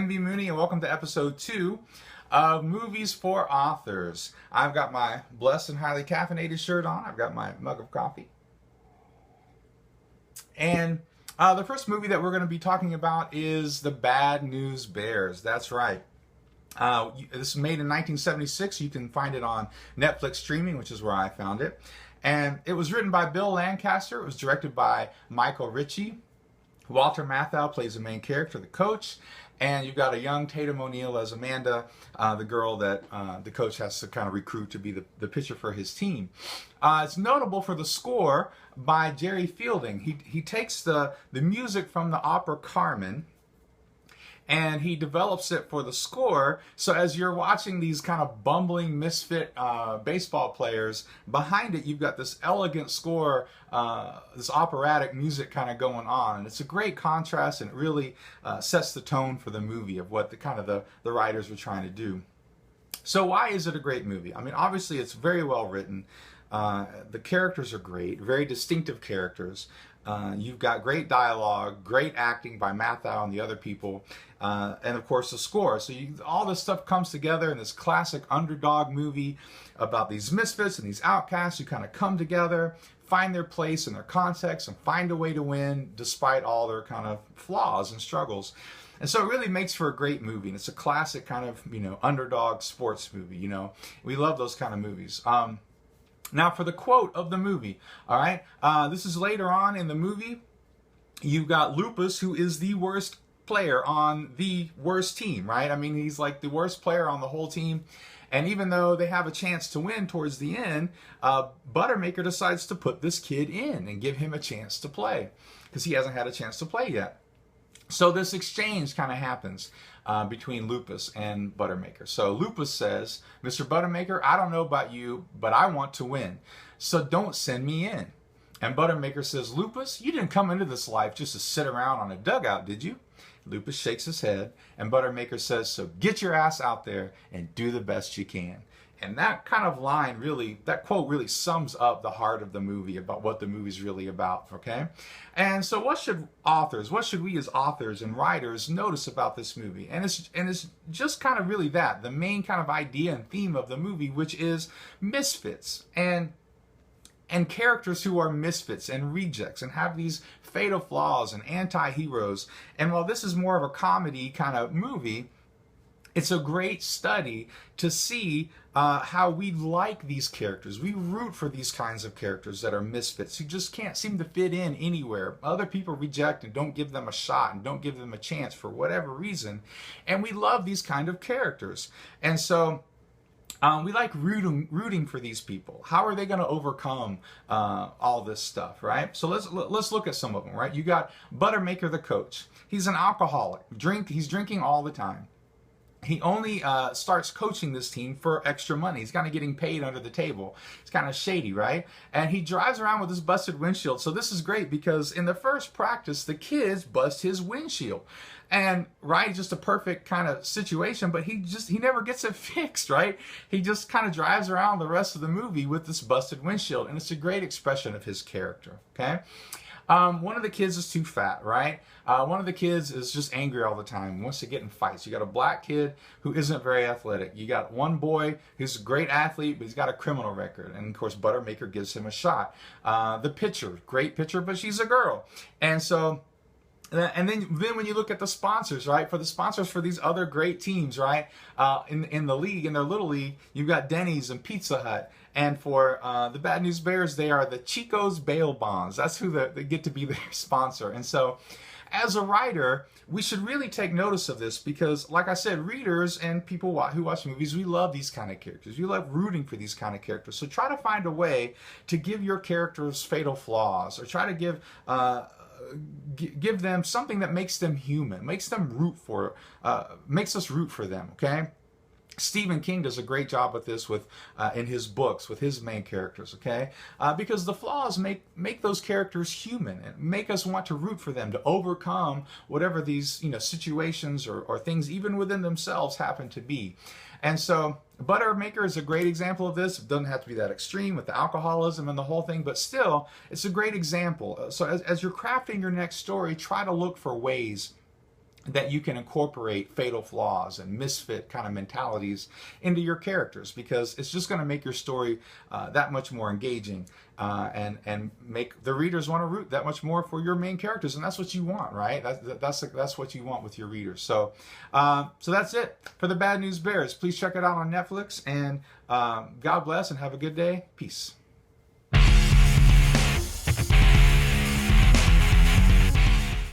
MB Mooney, and welcome to episode 2 of Movies for Authors. I've got my blessed and highly caffeinated shirt on. I've got my mug of coffee. And the first movie that we're going to be talking about is The Bad News Bears. That's right. This was made in 1976. You can find it on Netflix streaming, which is where I found it. And it was written by Bill Lancaster. It was directed by Michael Ritchie. Walter Matthau plays the main character, the coach, and you've got a young Tatum O'Neal as Amanda, the girl that the coach has to kind of recruit to be the pitcher for his team. It's notable for the score by Jerry Fielding. He takes the music from the opera Carmen, and he develops it for the score. So as you're watching these kind of bumbling misfit baseball players, behind it you've got this elegant score, this operatic music kind of going on, and it's a great contrast, and it really sets the tone for the movie of what the writers were trying to do. So why is it a great movie? I mean, obviously it's very well written. The characters are great, very distinctive characters. You've got great dialogue, great acting by Matthau and the other people, and of course the score. So all this stuff comes together in this classic underdog movie about these misfits and these outcasts who kind of come together, find their place in their context, and find a way to win despite all their kind of flaws and struggles. And so it really makes for a great movie. And it's a classic kind of, underdog sports movie. We love those kind of movies. Now for the quote of the movie, all right, this is later on in the movie. You've got Lupus, who is the worst player on the worst team, right? I mean, he's like the worst player on the whole team. And even though they have a chance to win towards the end, Buttermaker decides to put this kid in and give him a chance to play because he hasn't had a chance to play yet. So this exchange kind of happens between Lupus and Buttermaker. So Lupus says, "Mr. Buttermaker, I don't know about you, but I want to win. So don't send me in." And Buttermaker says, "Lupus, you didn't come into this life just to sit around on a dugout, did you?" Lupus shakes his head, and Buttermaker says, "So get your ass out there and do the best you can." And that kind of line really, that quote really sums up the heart of the movie, about what the movie's really about, okay? And so what should we as authors and writers notice about this movie? And it's just kind of really that, the main kind of idea and theme of the movie, which is misfits and characters who are misfits and rejects and have these fatal flaws and anti-heroes. And while this is more of a comedy kind of movie, it's a great study to see how we like these characters. We root for these kinds of characters that are misfits who just can't seem to fit in anywhere. Other people reject and don't give them a shot and don't give them a chance for whatever reason. And we love these kind of characters. And so we like rooting for these people. How are they going to overcome all this stuff, right? So let's look at some of them, right? You got Buttermaker, the coach. He's an alcoholic. He's drinking all the time. He only starts coaching this team for extra money. He's kind of getting paid under the table. It's kind of shady, right? And he drives around with this busted windshield. So this is great because in the first practice, the kids bust his windshield. And, right, just a perfect kind of situation, but he never gets it fixed, right? He just kind of drives around the rest of the movie with this busted windshield. And it's a great expression of his character, okay? One of the kids is too fat, right? One of the kids is just angry all the time, wants to get in fights. You got a black kid who isn't very athletic. You got one boy who's a great athlete, but he's got a criminal record. And of course, Buttermaker gives him a shot. The pitcher, great pitcher, but she's a girl. And so, and then when you look at the sponsors, right? For the sponsors for these other great teams, right? In the league, in their little league, you've got Denny's and Pizza Hut. And for the Bad News Bears, they are the Chico's Bail Bonds. That's who they get to be their sponsor. And so, as a writer, we should really take notice of this because, like I said, readers and people who watch movies, we love these kind of characters. We love rooting for these kind of characters. So try to find a way to give your characters fatal flaws, or try to give them something that makes them human, makes us root for them, okay? Stephen King does a great job with this in his books with his main characters, okay? Because the flaws make those characters human and make us want to root for them to overcome whatever these situations or things even within themselves happen to be. And so Buttermaker is a great example of this. It doesn't have to be that extreme with the alcoholism and the whole thing, but still, it's a great example. So as you're crafting your next story, try to look for ways that you can incorporate fatal flaws and misfit kind of mentalities into your characters, because it's just going to make your story that much more engaging, and make the readers want to root that much more for your main characters, and that's what you want, right? That's what you want with your readers. So so that's it for the Bad News Bears. Please check it out on Netflix, and God bless and have a good day. Peace.